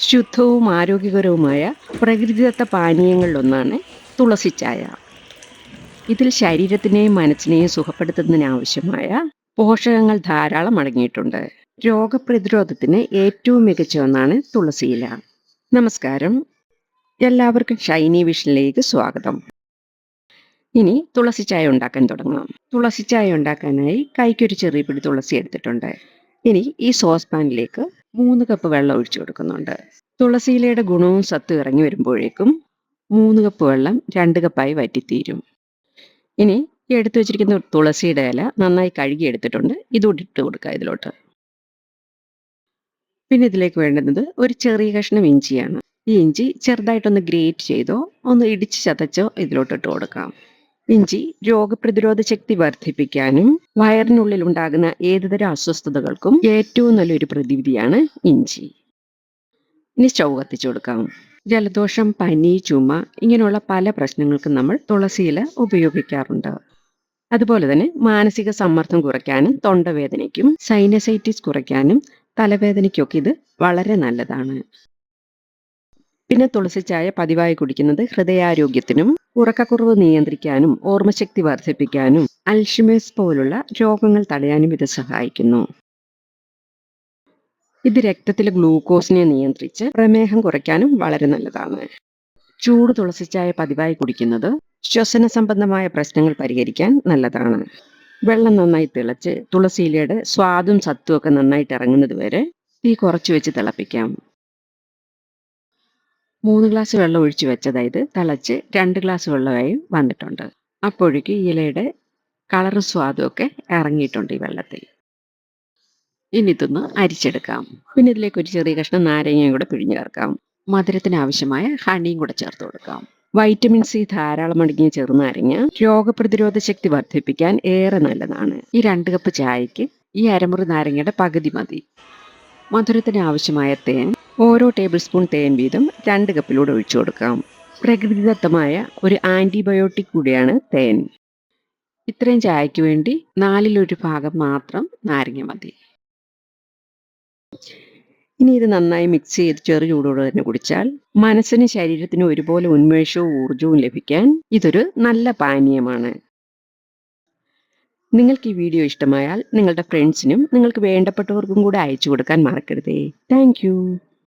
ശുദ്ധവും ആരോഗ്യകരവുമായ പ്രകൃതിദത്ത പാനീയങ്ങളിലൊന്നാണ് തുളസി ചായ. ഇതിൽ ശരീരത്തിനെയും മനസ്സിനെയും സുഖപ്പെടുത്തുന്നതിനാവശ്യമായ പോഷകങ്ങൾ ധാരാളം അടങ്ങിയിട്ടുണ്ട്. രോഗപ്രതിരോധത്തിന് ഏറ്റവും മികച്ച ഒന്നാണ് തുളസിയില. നമസ്കാരം, എല്ലാവർക്കും ഷൈനി വിഷനിലേക്ക് സ്വാഗതം. ഇനി തുളസി ചായ ഉണ്ടാക്കാൻ തുടങ്ങാം. തുളസി ചായ ഉണ്ടാക്കാനായി കൈക്കൊരു ചെറിയ പിടി തുളസി എടുത്തിട്ടുണ്ട്. ഇനി ഈ സോസ് പാനിലേക്ക് 3 കപ്പ് വെള്ളം ഒഴിച്ചു കൊടുക്കുന്നുണ്ട്. തുളസിയിലയുടെ ഗുണവും സത്തും ഇറങ്ങി വരുമ്പോഴേക്കും 3 കപ്പ് വെള്ളം 2 കപ്പായി വറ്റിത്തീരും. ഇനി എടുത്തു വെച്ചിരിക്കുന്ന തുളസിയുടെ ഇല നന്നായി കഴുകി എടുത്തിട്ടുണ്ട്. ഇതുകൂടി ഇട്ട് കൊടുക്കുക ഇതിലോട്ട്. പിന്നെ ഇതിലേക്ക് വേണ്ടുന്നത് ഒരു ചെറിയ കഷ്ണം ഇഞ്ചിയാണ്. ഈ ഇഞ്ചി ചെറുതായിട്ടൊന്ന് ഗ്രേറ്റ് ചെയ്തോ ഒന്ന് ഇടിച്ച് ചതച്ചോ ഇതിലോട്ട് ഇട്ട് കൊടുക്കാം. ഇഞ്ചി രോഗപ്രതിരോധ ശക്തി വർദ്ധിപ്പിക്കാനും വയറിനുള്ളിൽ ഉണ്ടാകുന്ന ഏതുതരം അസ്വസ്ഥതകൾക്കും ഏറ്റവും നല്ലൊരു പ്രതിവിധിയാണ് ഇഞ്ചി. ഇനി സ്റ്റൗ കത്തിച്ചു കൊടുക്കാം. ജലദോഷം, പനി, ചുമ ഇങ്ങനെയുള്ള പല പ്രശ്നങ്ങൾക്കും നമ്മൾ തുളസിയില ഉപയോഗിക്കാറുണ്ട്. അതുപോലെ തന്നെ മാനസിക സമ്മർദ്ദം കുറയ്ക്കാനും തൊണ്ടവേദനയ്ക്കും സൈനസൈറ്റിസ് കുറയ്ക്കാനും തലവേദനയ്ക്കൊക്കെ ഇത് വളരെ നല്ലതാണ്. പിന്നെ തുളസി ചായ പതിവായി കുടിക്കുന്നത് ഹൃദയാരോഗ്യത്തിനും ഉറക്കക്കുറവ് നിയന്ത്രിക്കാനും ഓർമ്മശക്തി വർദ്ധിപ്പിക്കാനും അൽഷിമേഴ്സ് പോലുള്ള രോഗങ്ങൾ തടയാനും ഇത് സഹായിക്കുന്നു. ഇത് രക്തത്തിലെ ഗ്ലൂക്കോസിനെ നിയന്ത്രിച്ച് പ്രമേഹം കുറയ്ക്കാനും വളരെ നല്ലതാണ്. ചൂട് തുളസി ചായ പതിവായി കുടിക്കുന്നത് ശ്വസന സംബന്ധമായ പ്രശ്നങ്ങൾ പരിഹരിക്കാൻ നല്ലതാണ്. വെള്ളം നന്നായി തിളച്ച് തുളസിയിലയുടെ സ്വാദും സത്തും ഒക്കെ നന്നായിട്ട് ഇറങ്ങുന്നത് വരെ തീ കുറച്ച് വെച്ച് തിളപ്പിക്കാം. 3 ഗ്ലാസ് വെള്ളം ഒഴിച്ചു വെച്ചതായത് തിളച്ച് 2 ഗ്ലാസ് വെള്ളമായി വന്നിട്ടുണ്ട്. അപ്പോഴേക്കും ഇലയുടെ കളറും സ്വാദും ഒക്കെ ഇറങ്ങിയിട്ടുണ്ട് ഈ വെള്ളത്തിൽ. ഇനി ഇതൊന്ന് അരിച്ചെടുക്കാം. പിന്നെ ഇതിലേക്ക് ഒരു ചെറിയ കഷ്ണം നാരങ്ങയും കൂടെ പിഴിഞ്ഞു ചേർക്കാം. മധുരത്തിന് ആവശ്യമായ ഹണിയും കൂടെ ചേർത്ത് കൊടുക്കാം. വൈറ്റമിൻ സി ധാരാളം അടങ്ങിയ ചെറുനാരങ്ങ രോഗപ്രതിരോധ ശക്തി വർദ്ധിപ്പിക്കാൻ ഏറെ നല്ലതാണ്. ഈ 2 കപ്പ് ചായക്ക് ഈ അരമുറി നാരങ്ങയുടെ പകുതി മതി. മധുരത്തിന് ആവശ്യമായ തേൻ ഓരോ ടേബിൾ സ്പൂൺ തേൻ വീതം 2 കപ്പിലൂടെ ഒഴിച്ചു കൊടുക്കാം. പ്രകൃതിദത്തമായ ഒരു ആന്റിബയോട്ടിക് കൂടിയാണ് തേൻ. ഇത്രയും ചായക്ക് വേണ്ടി 1/4 ഭാഗം മാത്രം നാരങ്ങ മതി. ഇനി ഇത് നന്നായി മിക്സ് ചെയ്ത് ചെറു ചൂടോടെ തന്നെ കുടിച്ചാൽ മനസ്സിനും ശരീരത്തിനും ഒരുപോലെ ഉന്മേഷവും ഊർജവും ലഭിക്കാൻ ഇതൊരു നല്ല പാനീയമാണ്. നിങ്ങൾക്ക് ഈ വീഡിയോ ഇഷ്ടമായാൽ നിങ്ങളുടെ ഫ്രണ്ട്സിനും നിങ്ങൾക്ക് വേണ്ടപ്പെട്ടവർക്കും കൂടെ അയച്ചു കൊടുക്കാൻ മറക്കരുതേ. Thank you.